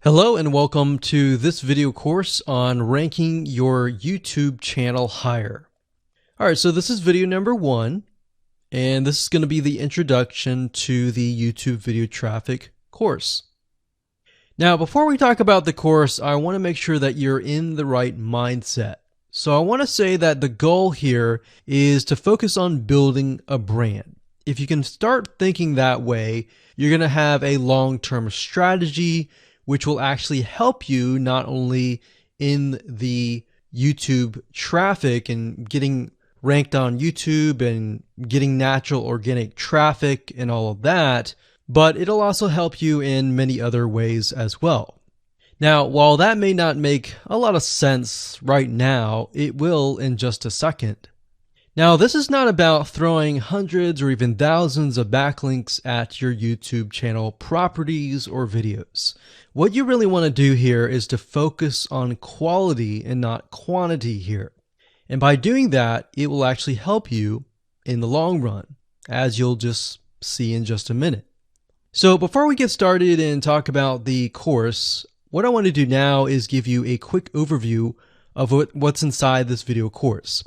Hello and welcome to this video course on ranking your YouTube channel higher. Alright, so this is video number 1, and this is going to be the introduction to the YouTube video traffic course. Now, before we talk about the course, I want to make sure that you're in the right mindset. So I want to say that the goal here is to focus on building a brand. If you can start thinking that way, you're going to have a long-term strategy which will actually help you not only in the YouTube traffic and getting ranked on YouTube and getting natural organic traffic and all of that, but it'll also help you in many other ways as well. Now, while that may not make a lot of sense right now, it will in just a second. Now, this is not about throwing hundreds or even thousands of backlinks at your YouTube channel properties or videos. What you really want to do here is to focus on quality and not quantity here. And by doing that, it will actually help you in the long run, as you'll just see in just a minute. So before we get started and talk about the course, what I want to do now is give you a quick overview of what's inside this video course.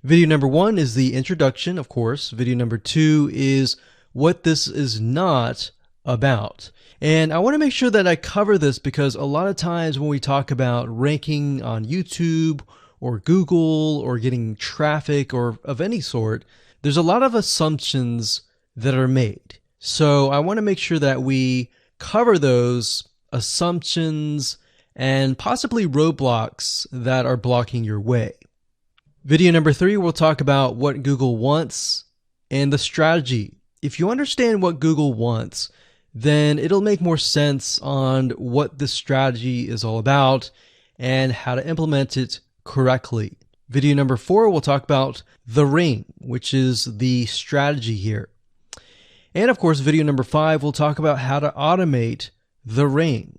Video number 1 is the introduction, of course. Video number 2 is what this is not about. And I want to make sure that I cover this because a lot of times when we talk about ranking on YouTube or Google or getting traffic or of any sort, there's a lot of assumptions that are made. So I want to make sure that we cover those assumptions and possibly roadblocks that are blocking your way. Video number 3, we'll talk about what Google wants and the strategy. If you understand what Google wants, then it'll make more sense on what this strategy is all about and how to implement it correctly. Video number 4, we'll talk about the ring, which is the strategy here. And of course, video number 5, we'll talk about how to automate the ring.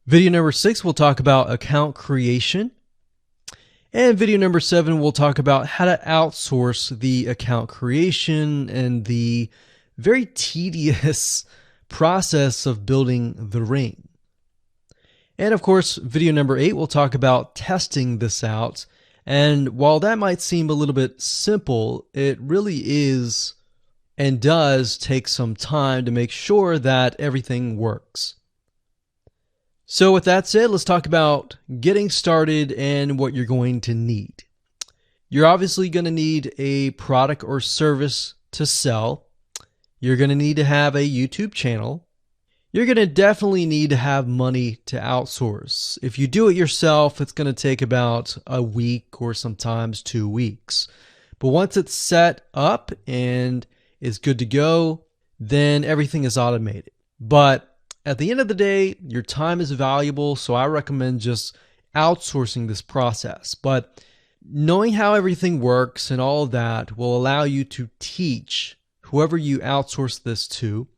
Video number 6, we'll talk about account creation. And video number 7, we'll talk about how to outsource the account creation and the very tedious process of building the ring. And of course, video number 8, we'll talk about testing this out. And while that might seem a little bit simple, it really is and does take some time to make sure that everything works. So with that said, let's talk about getting started and what you're going to need. You're obviously going to need a product or service to sell. You're going to need to have a YouTube channel. You're going to definitely need to have money to outsource. If you do it yourself, it's going to take about a week or sometimes 2 weeks. But once it's set up and is good to go, then everything is automated. But at the end of the day, your time is valuable, so I recommend just outsourcing this process. But knowing how everything works and all of that will allow you to teach whoever you outsource this to,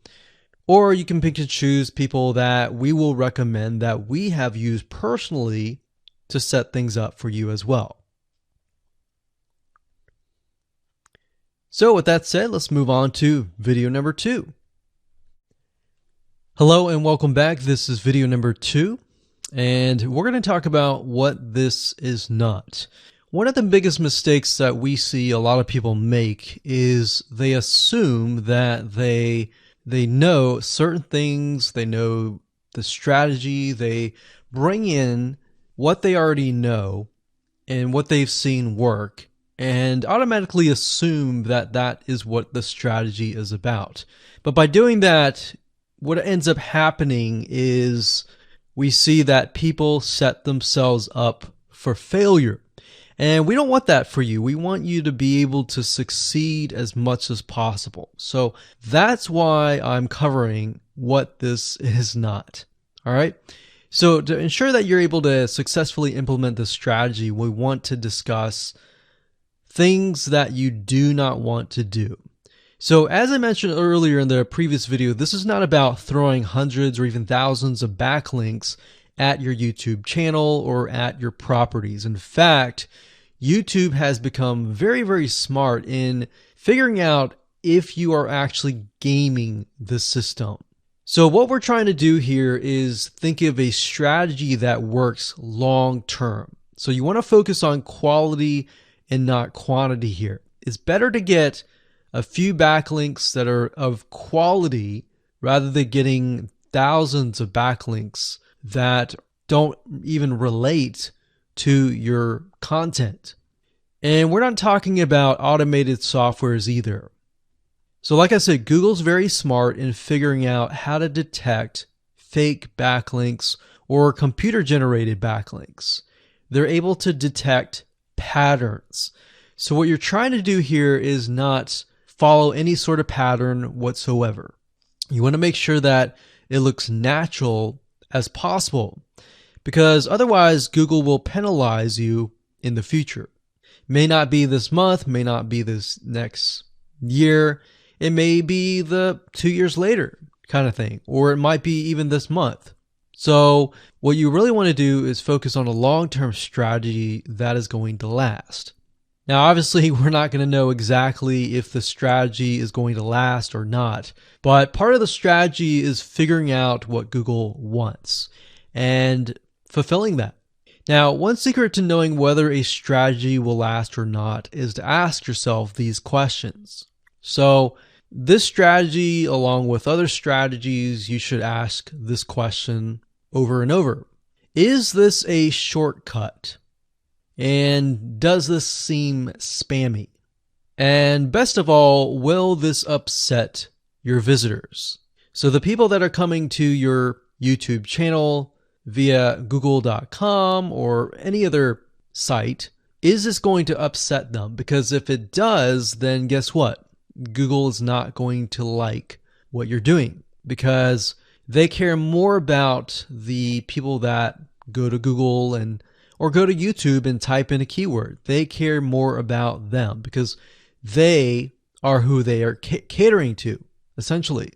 or you can pick and choose people that we will recommend that we have used personally to set things up for you as well. So with that said, let's move on to video number 2. Hello and welcome back. This is video number 2, and we're going to talk about what this is not. One of the biggest mistakes that we see a lot of people make is they assume that they know certain things, they know the strategy, they bring in what they already know and what they've seen work, and automatically assume that that is what the strategy is about. But by doing that, what ends up happening is we see that people set themselves up for failure. And we don't want that for you. We want you to be able to succeed as much as possible. So that's why I'm covering what this is not. All right. So to ensure that you're able to successfully implement this strategy, we want to discuss things that you do not want to do. So as I mentioned earlier in the previous video, this is not about throwing hundreds or even thousands of backlinks at your YouTube channel or at your properties. In fact, YouTube has become very, very smart in figuring out if you are actually gaming the system. So what we're trying to do here is think of a strategy that works long term. So you want to focus on quality and not quantity here. It's better to get a few backlinks that are of quality rather than getting thousands of backlinks that don't even relate to your content. And we're not talking about automated softwares either. So like I said, Google's very smart in figuring out how to detect fake backlinks or computer-generated backlinks. They're able to detect patterns. So what you're trying to do here is not follow any sort of pattern whatsoever. You want to make sure that it looks natural as possible, because otherwise Google will penalize you in the future. May not be this month, may not be this next year. It may be the 2 years later kind of thing, or it might be even this month. So what you really want to do is focus on a long-term strategy that is going to last. Now, obviously, we're not going to know exactly if the strategy is going to last or not, but part of the strategy is figuring out what Google wants and fulfilling that. Now, one secret to knowing whether a strategy will last or not is to ask yourself these questions. So this strategy, along with other strategies, you should ask this question over and over. Is this a shortcut? And does this seem spammy? And best of all, will this upset your visitors? So the people that are coming to your YouTube channel via google.com or any other site, is this going to upset them? Because if it does, then guess what? Google is not going to like what you're doing, because they care more about the people that go to Google or go to YouTube and type in a keyword. They care more about them because they are who they are catering to, essentially.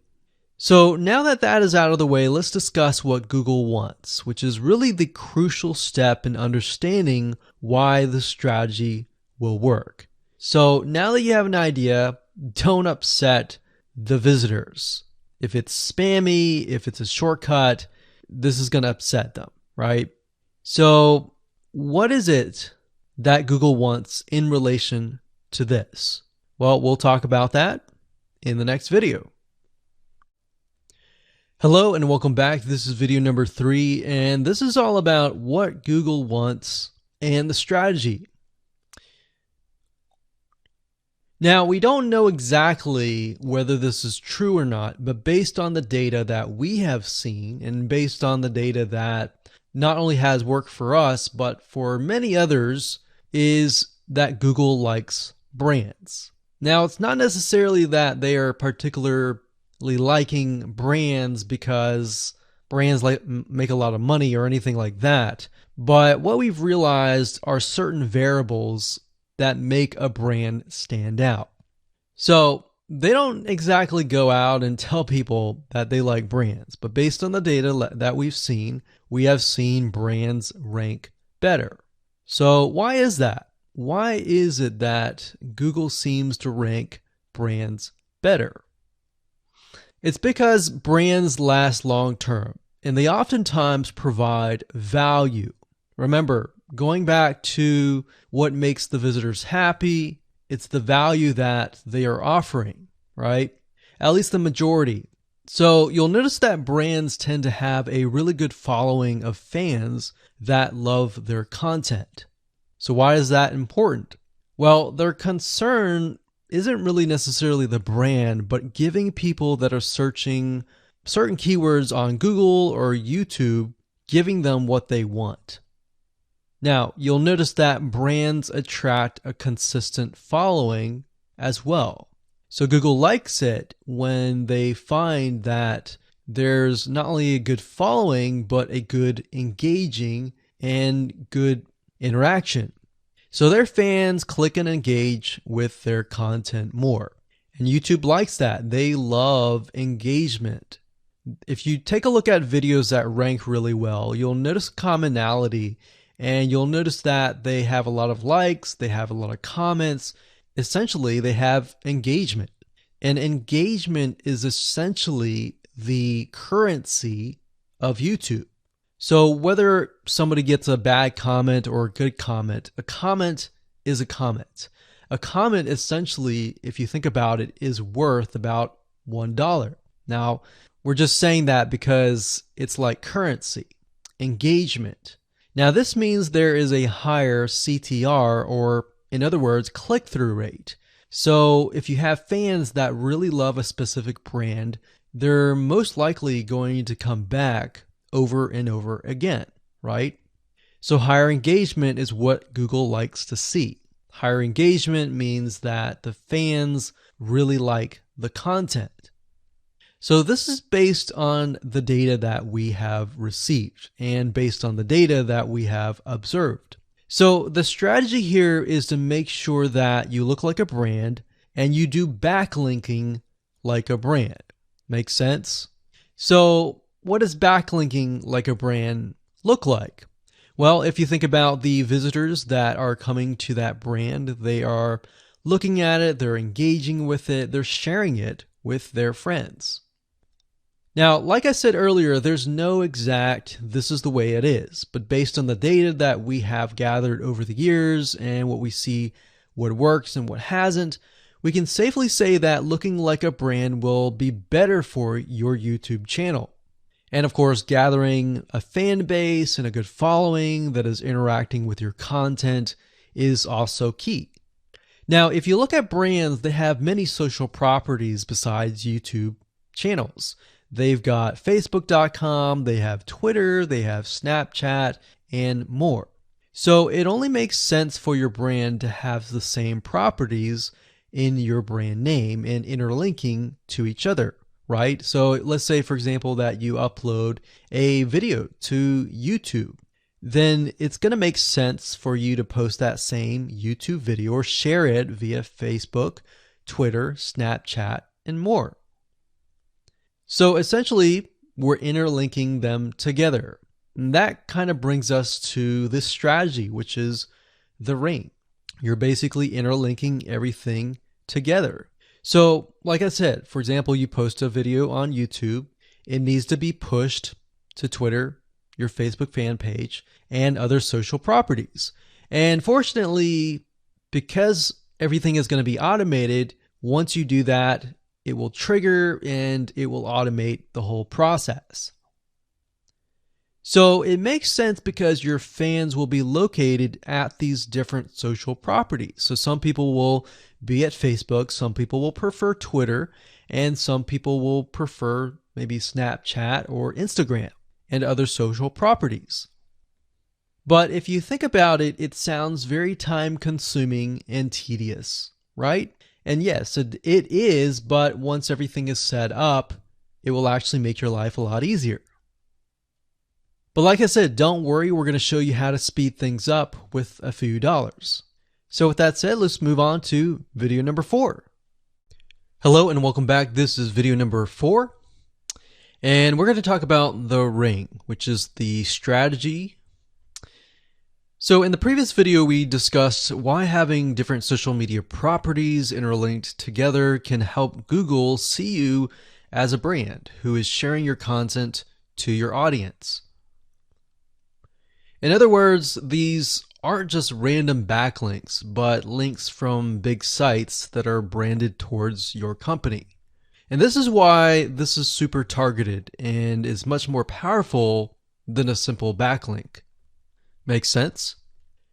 So now that that is out of the way, let's discuss what Google wants, which is really the crucial step in understanding why the strategy will work. So now that you have an idea, don't upset the visitors. If it's spammy, if it's a shortcut, this is going to upset them, right? So what is it that Google wants in relation to this? Well, we'll talk about that in the next video. Hello and welcome back. This is video number 3, and this is all about what Google wants and the strategy. Now, we don't know exactly whether this is true or not, but based on the data that we have seen and based on the data that not only has worked for us, but for many others, is that Google likes brands. Now, it's not necessarily that they are particularly liking brands because brands make a lot of money or anything like that, but what we've realized are certain variables that make a brand stand out. So they don't exactly go out and tell people that they like brands, but based on the data that we've seen, we have seen brands rank better. So why is that? Why is it that Google seems to rank brands better? It's because brands last long term, and they oftentimes provide value. Remember, going back to what makes the visitors happy, it's the value that they are offering, right? At least the majority. So you'll notice that brands tend to have a really good following of fans that love their content. So why is that important? Well, their concern isn't really necessarily the brand, but giving people that are searching certain keywords on Google or YouTube, giving them what they want. Now, you'll notice that brands attract a consistent following as well. So Google likes it when they find that there's not only a good following, but a good engaging and good interaction. So their fans click and engage with their content more. And YouTube likes that. They love engagement. If you take a look at videos that rank really well, you'll notice commonality, and you'll notice that they have a lot of likes, they have a lot of comments. Essentially, they have engagement. And engagement is essentially the currency of YouTube. So whether somebody gets a bad comment or a good comment, a comment is a comment. A comment essentially, if you think about it, is worth about $1. Now, we're just saying that because it's like currency, engagement. Now, this means there is a higher CTR, or in other words, click-through rate. So if you have fans that really love a specific brand, they're most likely going to come back over and over again, right? So higher engagement is what Google likes to see. Higher engagement means that the fans really like the content. So this is based on the data that we have received and based on the data that we have observed. So the strategy here is to make sure that you look like a brand and you do backlinking like a brand. Make sense? So what does backlinking like a brand look like? Well, if you think about the visitors that are coming to that brand, they are looking at it, they're engaging with it, they're sharing it with their friends. Now, like I said earlier, there's no exact this is the way it is, but based on the data that we have gathered over the years and what we see, what works and what hasn't, we can safely say that looking like a brand will be better for your YouTube channel. And of course, gathering a fan base and a good following that is interacting with your content is also key. Now, if you look at brands, they have many social properties besides YouTube channels. They've got Facebook.com, they have Twitter, they have Snapchat, and more. So it only makes sense for your brand to have the same properties in your brand name and interlinking to each other, right? So let's say, for example, that you upload a video to YouTube. Then it's going to make sense for you to post that same YouTube video or share it via Facebook, Twitter, Snapchat, and more. So essentially, we're interlinking them together. And that kind of brings us to this strategy, which is the ring. You're basically interlinking everything together. So like I said, for example, you post a video on YouTube, it needs to be pushed to Twitter, your Facebook fan page, and other social properties. And fortunately, because everything is going to be automated, once you do that, it will trigger and it will automate the whole process. So it makes sense because your fans will be located at these different social properties. So some people will be at Facebook, some people will prefer Twitter, and some people will prefer maybe Snapchat or Instagram and other social properties. But if you think about it, it sounds very time consuming and tedious, right? And yes, it is, but once everything is set up, it will actually make your life a lot easier. But like I said, don't worry, we're going to show you how to speed things up with a few dollars. So with that said, let's move on to video number 4. Hello and welcome back. This is video number 4. And we're going to talk about the ring, which is the strategy. So in the previous video, we discussed why having different social media properties interlinked together can help Google see you as a brand who is sharing your content to your audience. In other words, these aren't just random backlinks, but links from big sites that are branded towards your company. And this is why this is super targeted and is much more powerful than a simple backlink. Makes sense?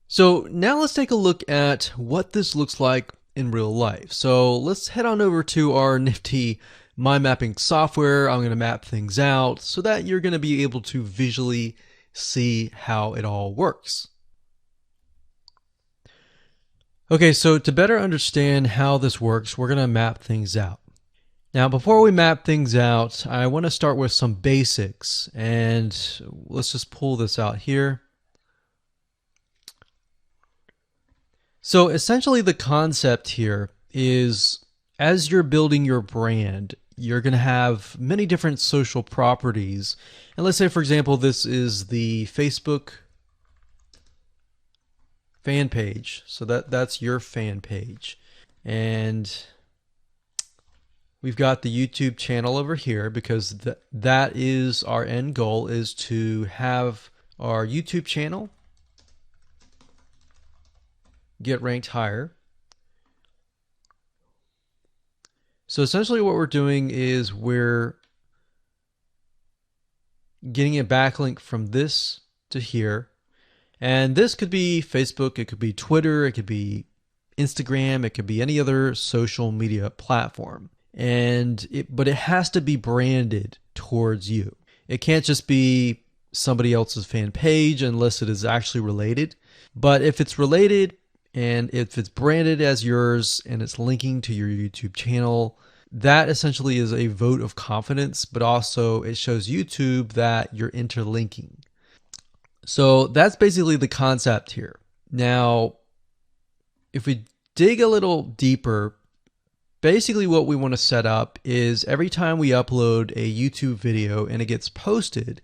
So now let's take a look at what this looks like in real life. So let's head on over to our nifty mind mapping software. I'm going to map things out so that you're going to be able to visually see how it all works. Okay, so to better understand how this works, we're going to map things out. Now, before we map things out, I want to start with some basics, and let's just pull this out here. So essentially the concept here is as you're building your brand, you're going to have many different social properties. And let's say, for example, this is the Facebook fan page. So that's your fan page. And we've got the YouTube channel over here because that is our end goal, is to have our YouTube channel get ranked higher. So essentially what we're doing is we're getting a backlink from this to here. And this could be Facebook, it could be Twitter, it could be Instagram, it could be any other social media platform. But it has to be branded towards you. It can't just be somebody else's fan page unless it is actually related. But if it's related and if it's branded as yours and it's linking to your YouTube channel, that essentially is a vote of confidence, but also it shows YouTube that you're interlinking. So that's basically the concept here. Now, if we dig a little deeper, basically what we want to set up is every time we upload a YouTube video and it gets posted,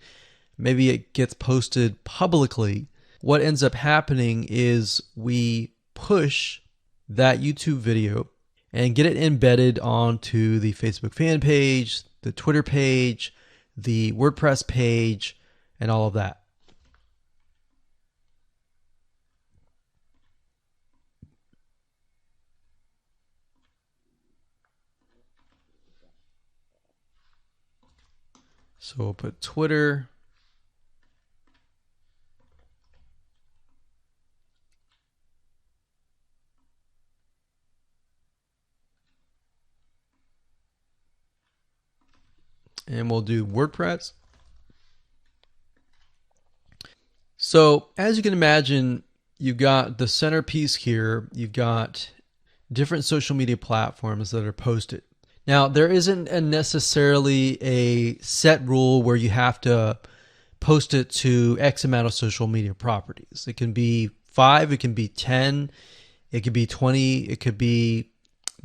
maybe it gets posted publicly, what ends up happening is we push that YouTube video and get it embedded onto the Facebook fan page, the Twitter page, the WordPress page, and all of that. So we'll put Twitter. And we'll do WordPress. So as you can imagine, you've got the centerpiece here. You've got different social media platforms that are posted. Now, there isn't necessarily a set rule where you have to post it to X amount of social media properties. It can be 5, it can be 10, it could be 20, it could be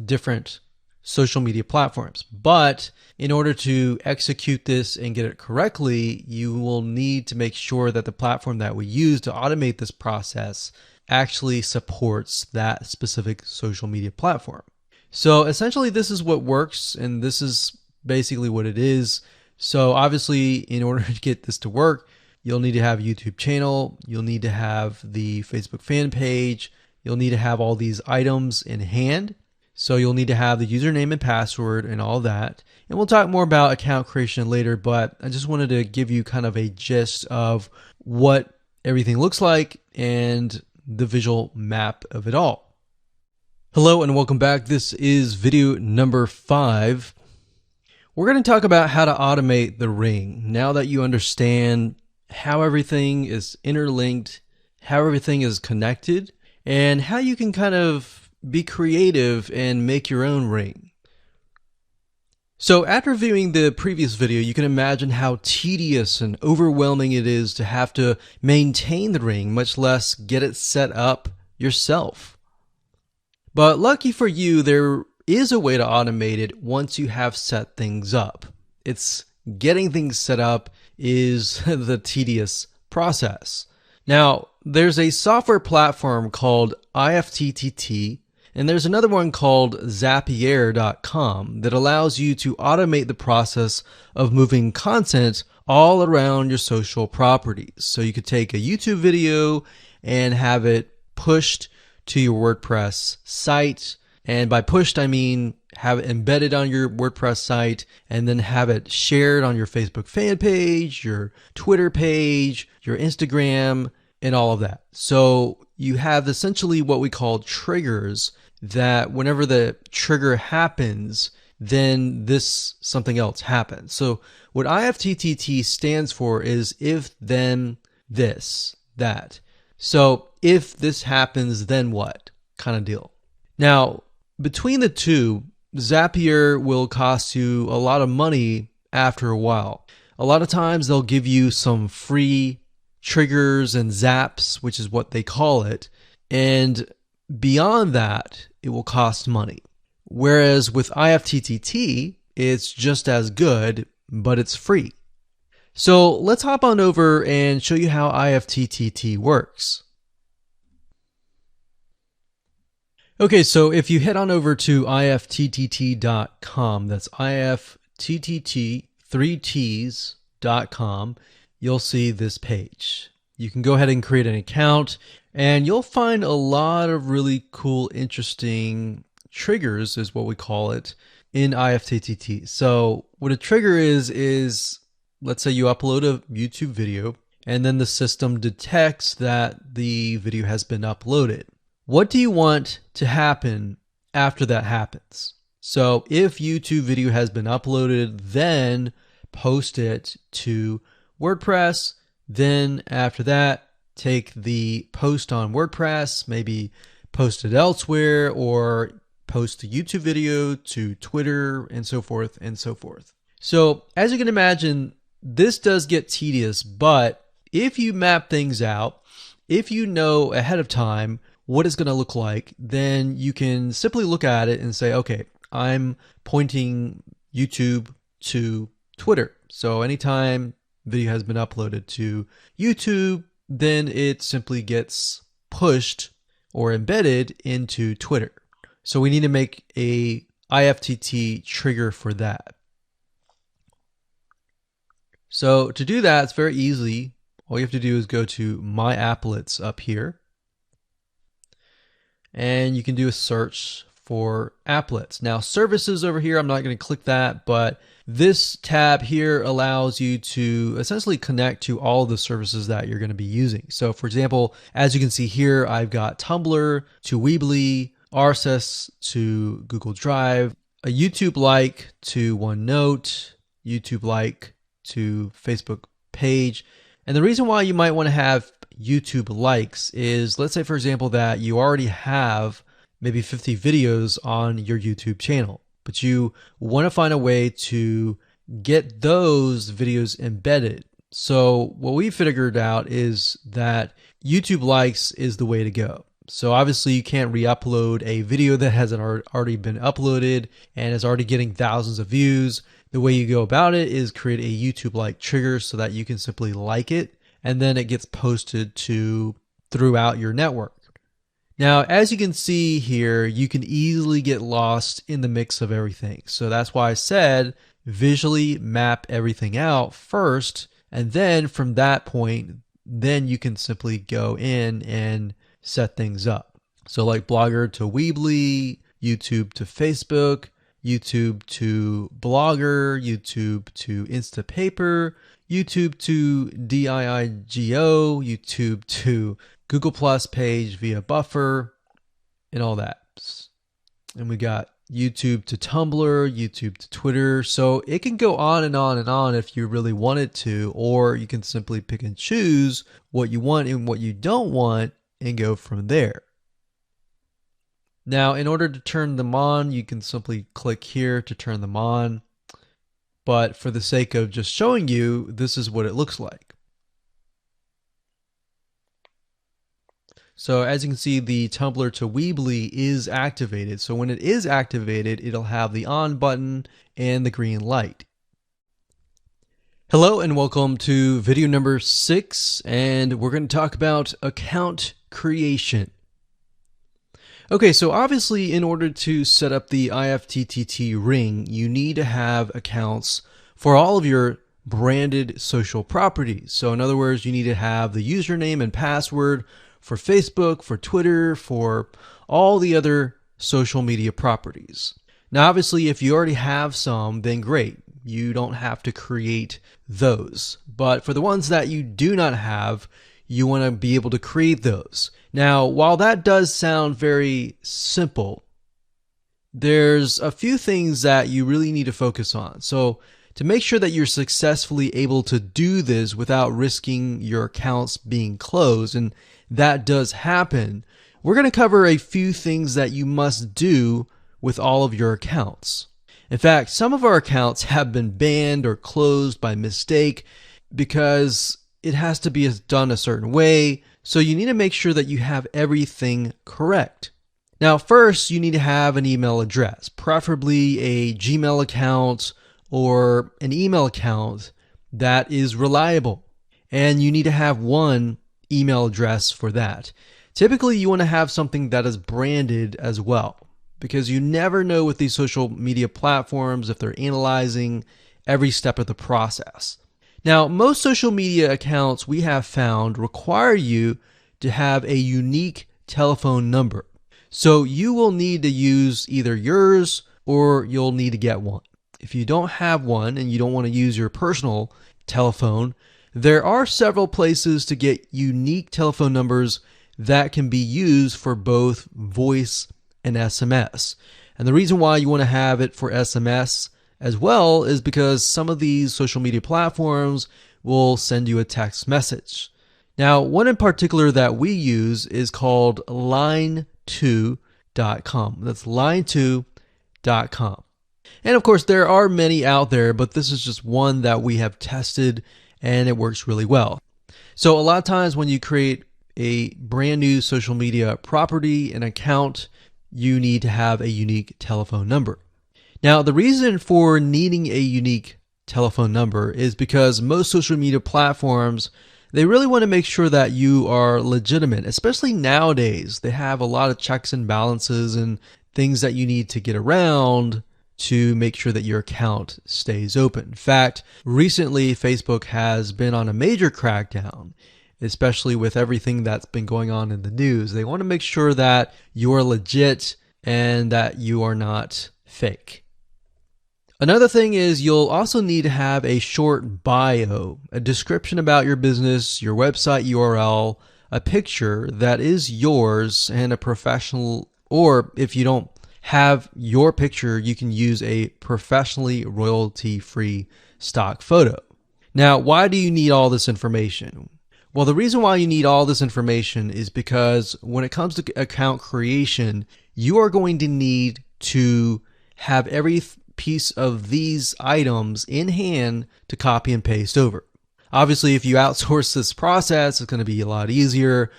different social media platforms. But in order to execute this and get it correctly, you will need to make sure that the platform that we use to automate this process actually supports that specific social media platform. So essentially this is what works, and this is basically what it is. So obviously in order to get this to work, you'll need to have a YouTube channel, you'll need to have the Facebook fan page, you'll need to have all these items in hand. So you'll need to have the username and password and all that. And we'll talk more about account creation later, but I just wanted to give you kind of a gist of what everything looks like and the visual map of it all. Hello and welcome back. This is video number 5. We're going to talk about how to automate the ring. Now that you understand how everything is interlinked, how everything is connected, and how you can kind of be creative and make your own ring. So after viewing the previous video, you can imagine how tedious and overwhelming it is to have to maintain the ring, much less get it set up yourself. But lucky for you, there is a way to automate it once you have set things up. It's getting things set up is the tedious process. Now, there's a software platform called IFTTT, and there's another one called Zapier.com that allows you to automate the process of moving content all around your social properties. So you could take a YouTube video and have it pushed to your WordPress site. And by pushed, I mean have it embedded on your WordPress site and then have it shared on your Facebook fan page, your Twitter page, your Instagram, and all of that. So you have essentially what we call triggers that whenever the trigger happens, then something else happens. So what IFTTT stands for is if, then, this, that. So if this happens, then what kind of deal. Now, between the two, Zapier will cost you a lot of money after a while. A lot of times they'll give you some free triggers and zaps, which is what they call it. And beyond that, it will cost money. Whereas with IFTTT, it's just as good, but it's free. So let's hop on over and show you how IFTTT works. Okay, so if you head on over to ifttt.com, that's ifttt, 3ts.com, you'll see this page. You can go ahead and create an account, and you'll find a lot of really cool, interesting triggers, is what we call it, in ifttt. So what a trigger is let's say you upload a YouTube video, and then the system detects that the video has been uploaded. What do you want to happen after that happens? So if YouTube video has been uploaded, then post it to WordPress. Then after that, take the post on WordPress, maybe post it elsewhere, or post the YouTube video to Twitter, and so forth and so forth. So as you can imagine, this does get tedious, but if you map things out, if you know ahead of time what it's going to look like, then you can simply look at it and say, okay, I'm pointing YouTube to Twitter. So anytime video has been uploaded to YouTube, then it simply gets pushed or embedded into Twitter. So we need to make a IFTTT trigger for that. So to do that, it's very easy. All you have to do is go to My Applets up here, and you can do a search for applets. Now services over here, I'm not going to click that, but this tab here allows you to essentially connect to all the services that you're going to be using. So for example, as you can see here, I've got Tumblr to Weebly, RSS to Google Drive, a YouTube like to OneNote, YouTube like to Facebook page. And the reason why you might want to have YouTube likes is, let's say for example that you already have maybe 50 videos on your YouTube channel, but you want to find a way to get those videos embedded. So what we figured out is that YouTube likes is the way to go. So obviously you can't re-upload a video that hasn't already been uploaded and is already getting thousands of views. The way you go about it is create a YouTube like trigger so that you can simply like it, and then it gets posted to throughout your network. Now, as you can see here, you can easily get lost in the mix of everything. So that's why I said visually map everything out first, and then from that point, then you can simply go in and set things up. So like Blogger to Weebly, YouTube to Facebook, YouTube to Blogger, YouTube to Instapaper, YouTube to DIIGO, YouTube to Google Plus page via Buffer, and all that. And we got YouTube to Tumblr, YouTube to Twitter. So it can go on and on and on if you really want it to, or you can simply pick and choose what you want and what you don't want and go from there. Now, in order to turn them on, you can simply click here to turn them on. But for the sake of just showing you, this is what it looks like. So as you can see, the Tumblr to Weebly is activated. So when it is activated, it'll have the on button and the green light. Hello and welcome to video number 6, and we're going to talk about account creation. Okay, so obviously in order to set up the IFTTT ring, you need to have accounts for all of your branded social properties. So in other words, you need to have the username and password for Facebook, for Twitter, for all the other social media properties. Now obviously if you already have some, then great. You don't have to create those. But for the ones that you do not have, you want to be able to create those. Now, while that does sound very simple, there's a few things that you really need to focus on. So to make sure that you're successfully able to do this without risking your accounts being closed, and that does happen, we're going to cover a few things that you must do with all of your accounts. In fact, some of our accounts have been banned or closed by mistake because it has to be done a certain way. So you need to make sure that you have everything correct. Now, first, you need to have an email address, preferably a Gmail account or an email account that is reliable. And you need to have one email address for that. Typically, you want to have something that is branded as well, because you never know with these social media platforms if they're analyzing every step of the process. Now, most social media accounts we have found require you to have a unique telephone number. So you will need to use either yours or you'll need to get one. If you don't have one and you don't want to use your personal telephone, there are several places to get unique telephone numbers that can be used for both voice and SMS. And the reason why you want to have it for SMS as well is because some of these social media platforms will send you a text message. Now, one in particular that we use is called line2.com. That's line2.com. And of course, there are many out there, but this is just one that we have tested and it works really well. So a lot of times when you create a brand new social media property, an account, you need to have a unique telephone number. Now, the reason for needing a unique telephone number is because most social media platforms, they really want to make sure that you are legitimate, especially nowadays. They have a lot of checks and balances and things that you need to get around to make sure that your account stays open. In fact, recently Facebook has been on a major crackdown, especially with everything that's been going on in the news. They want to make sure that you are legit and that you are not fake. Another thing is you'll also need to have a short bio, a description about your business, your website URL, a picture that is yours, and a professional, or if you don't have your picture, you can use a professionally royalty-free stock photo. Now, why do you need all this information? Well, the reason why you need all this information is because when it comes to account creation, you are going to need to have every piece of these items in hand to copy and paste over. Obviously, if you outsource this process, it's going to be a lot easier.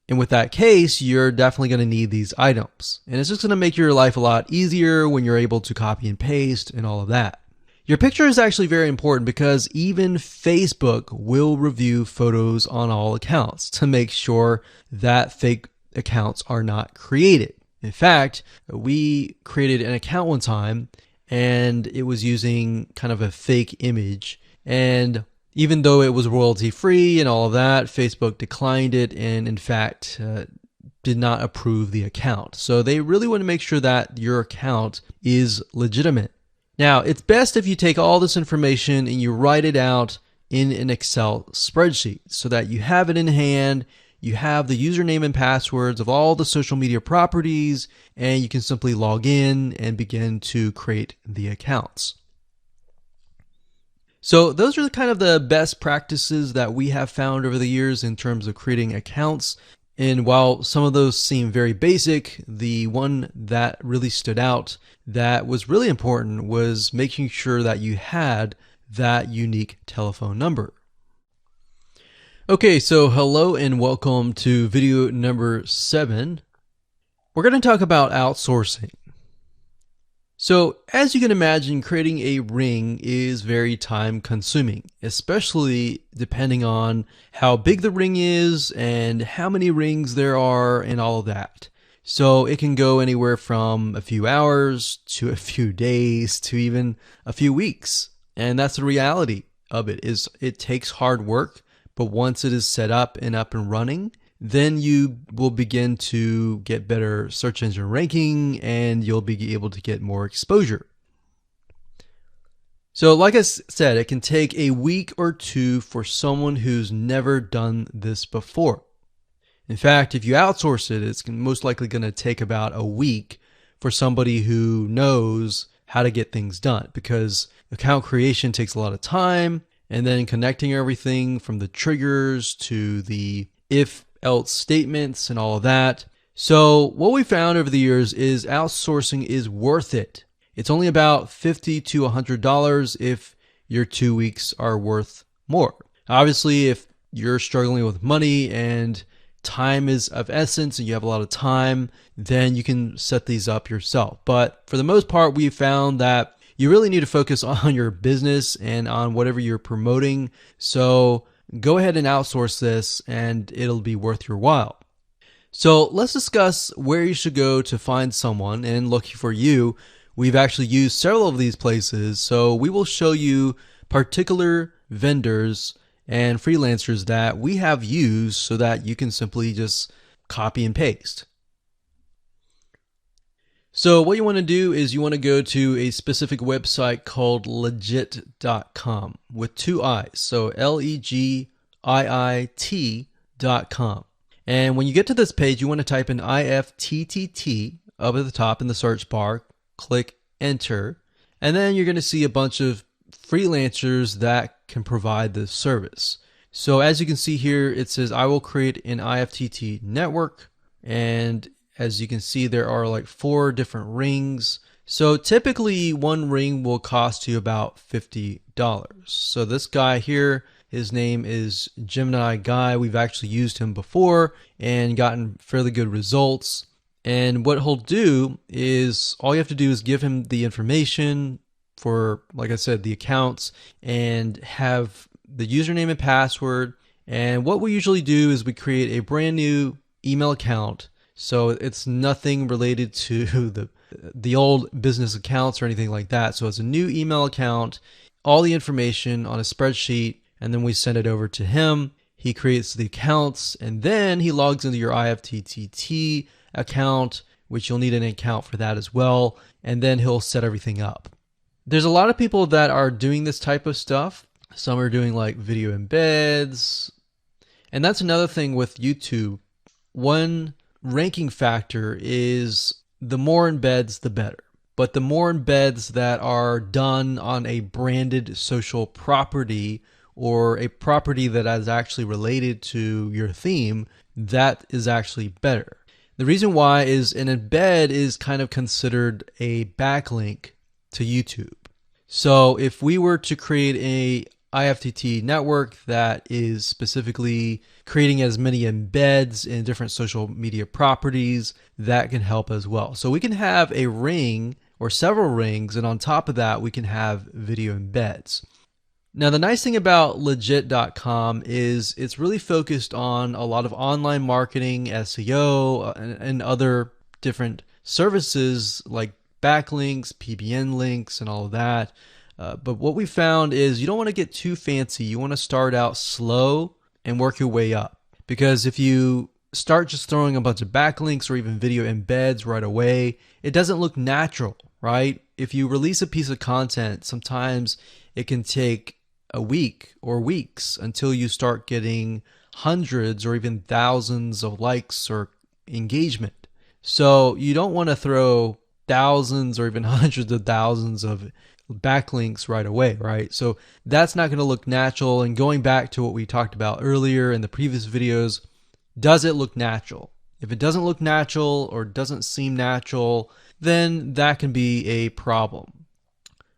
And with that case, you're definitely going to need these items. And it's just going to make your life a lot easier when you're able to copy and paste and all of that. Your picture is actually very important because even Facebook will review photos on all accounts to make sure that fake accounts are not created. In fact, we created an account one time and it was using kind of a fake image. And even though it was royalty free and all of that, Facebook declined it and in fact did not approve the account. So they really want to make sure that your account is legitimate. Now, it's best if you take all this information and you write it out in an Excel spreadsheet so that you have it in hand, you have the username and passwords of all the social media properties, and you can simply log in and begin to create the accounts. So those are kind of the best practices that we have found over the years in terms of creating accounts. And while some of those seem very basic, the one that really stood out that was really important was making sure that you had that unique telephone number. Okay, so hello and welcome to video number 7. We're going to talk about outsourcing. So as you can imagine, creating a ring is very time consuming, especially depending on how big the ring is and how many rings there are and all of that. So it can go anywhere from a few hours to a few days to even a few weeks. And that's the reality of it, is it takes hard work, but once it is set up and running, then you will begin to get better search engine ranking and you'll be able to get more exposure. So like I said, it can take a week or two for someone who's never done this before. In fact, if you outsource it, it's most likely going to take about a week for somebody who knows how to get things done, because account creation takes a lot of time, and then connecting everything from the triggers to the if else statements and all of that. So what we found over the years is outsourcing is worth it. It's only about $50 to $100 if your 2 weeks are worth more. Obviously, if you're struggling with money and time is of essence and you have a lot of time, then you can set these up yourself. But for the most part, we found that you really need to focus on your business and on whatever you're promoting. So go ahead and outsource this and it'll be worth your while. So let's discuss where you should go to find someone, and lucky for you, we've actually used several of these places, so we will show you particular vendors and freelancers that we have used so that you can simply just copy and paste. So what you want to do is you want to go to a specific website called legit.com with two I's, so LEGIIT.com. And when you get to this page, you want to type in IFTTT up at the top in the search bar, click enter, and then you're going to see a bunch of freelancers that can provide this service. So as you can see here, it says I will create an IFTTT network, and as you can see, there are like 4 different rings. So typically one ring will cost you about $50. So this guy here, his name is Gemini Guy. We've actually used him before and gotten fairly good results. And what he'll do is all you have to do is give him the information for, like I said, the accounts, and have the username and password. And what we usually do is we create a brand new email account. So it's nothing related to the old business accounts or anything like that. So it's a new email account, all the information on a spreadsheet, and then we send it over to him. He creates the accounts, and then he logs into your IFTTT account, which you'll need an account for that as well, and then he'll set everything up. There's a lot of people that are doing this type of stuff. Some are doing like video embeds, and that's another thing with YouTube. One ranking factor is the more embeds, the better. But the more embeds that are done on a branded social property or a property that is actually related to your theme, that is actually better. The reason why is an embed is kind of considered a backlink to YouTube. So if we were to create a IFTTT network that is specifically creating as many embeds in different social media properties, that can help as well. So we can have a ring or several rings, and on top of that, we can have video embeds. Now, the nice thing about legit.com is it's really focused on a lot of online marketing, SEO, and other different services like backlinks, PBN links, and all of that. But what we found is you don't want to get too fancy. You want to start out slow and work your way up. Because if you start just throwing a bunch of backlinks or even video embeds right away, it doesn't look natural, right? If you release a piece of content, sometimes it can take a week or weeks until you start getting hundreds or even thousands of likes or engagement. So you don't want to throw thousands or even hundreds of thousands of backlinks right away, right? So that's not going to look natural. And going back to what we talked about earlier in the previous videos, does it look natural? If it doesn't look natural or doesn't seem natural, then that can be a problem.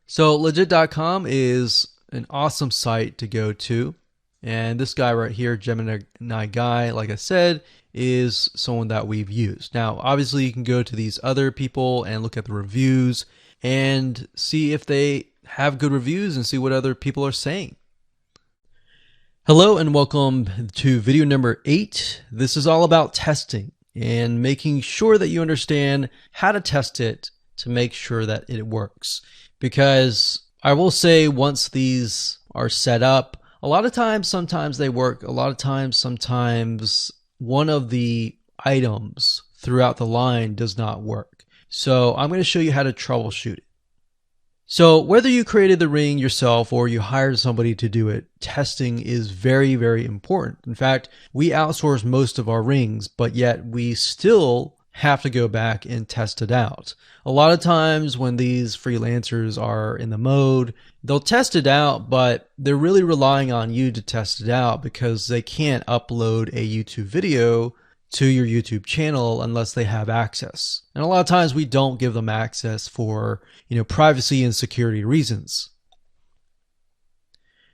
So legit.com is an awesome site to go to. And this guy right here, Gemini Guy, like I said, is someone that we've used. Now, obviously, you can go to these other people and look at the reviews and see if they have good reviews and see what other people are saying. Hello and welcome to video number 8. This is all about testing and making sure that you understand how to test it to make sure that it works. Because I will say, once these are set up, a lot of times, sometimes they work. A lot of times, sometimes one of the items throughout the line does not work. So I'm going to show you how to troubleshoot it. So whether you created the ring yourself or you hired somebody to do it, testing is very, very important. In fact, we outsource most of our rings, but yet we still have to go back and test it out. A lot of times when these freelancers are in the mode, they'll test it out, but they're really relying on you to test it out because they can't upload a YouTube video to your YouTube channel unless they have access. And a lot of times we don't give them access for, privacy and security reasons.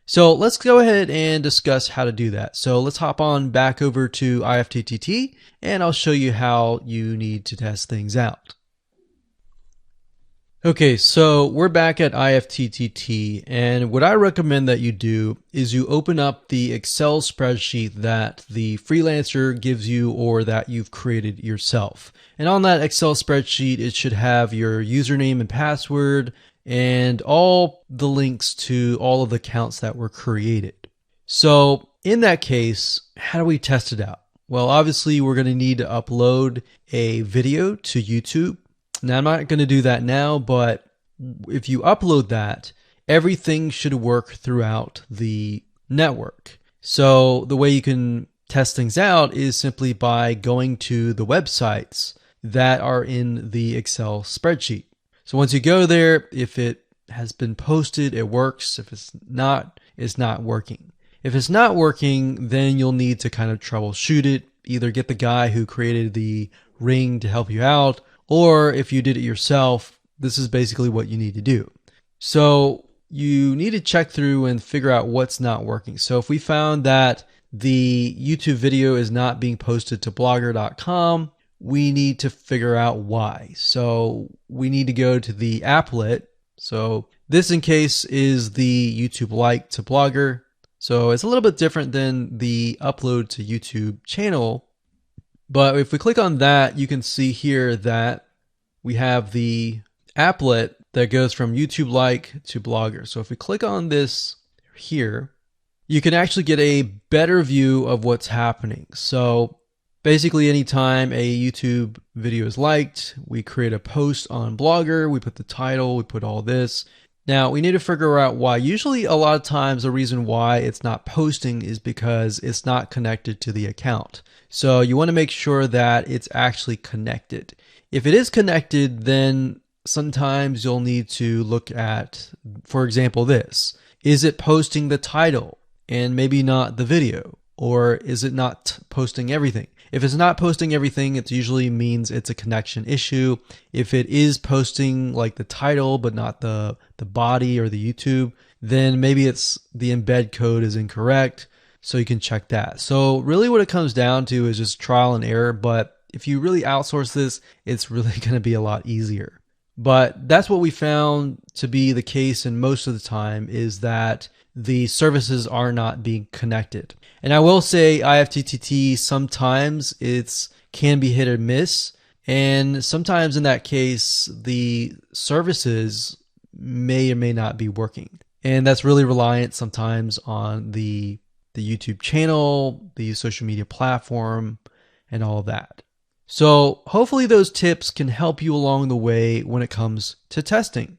So let's go ahead and discuss how to do that. So let's hop on back over to IFTTT and I'll show you how you need to test things out. Okay, so we're back at IFTTT, and what I recommend that you do is you open up the Excel spreadsheet that the freelancer gives you or that you've created yourself. And on that Excel spreadsheet, it should have your username and password and all the links to all of the accounts that were created. So in that case, how do we test it out? Well, obviously we're going to need to upload a video to YouTube. Now, I'm not going to do that now, but if you upload that, everything should work throughout the network. So the way you can test things out is simply by going to the websites that are in the Excel spreadsheet. So once you go there, if it has been posted, it works. If it's not working. If it's not working, then you'll need to kind of troubleshoot it. Either get the guy who created the ring to help you out, or if you did it yourself, this is basically what you need to do. So you need to check through and figure out what's not working. So if we found that the YouTube video is not being posted to blogger.com, we need to figure out why. So we need to go to the applet. So this in case is the YouTube like to Blogger. So it's a little bit different than the upload to YouTube channel. But if we click on that, you can see here that we have the applet that goes from YouTube like to Blogger. So if we click on this here, you can actually get a better view of what's happening. So basically anytime a YouTube video is liked, we create a post on Blogger, we put the title, we put all this. Now we need to figure out why. Usually a lot of times the reason why it's not posting is because it's not connected to the account. So you want to make sure that it's actually connected. If it is connected, then sometimes you'll need to look at, for example, this. Is it posting the title and maybe not the video? Or is it not posting everything? If it's not posting everything, it usually means it's a connection issue. If it is posting like the title but not the body or the YouTube, then maybe it's the embed code is incorrect. So you can check that. So really what it comes down to is just trial and error. But if you really outsource this, it's really going to be a lot easier. But that's what we found to be the case, and most of the time is that the services are not being connected. And I will say IFTTT sometimes can be hit or miss, and sometimes in that case the services may or may not be working. And that's really reliant sometimes on the YouTube channel, the social media platform, and all of that. So hopefully those tips can help you along the way when it comes to testing.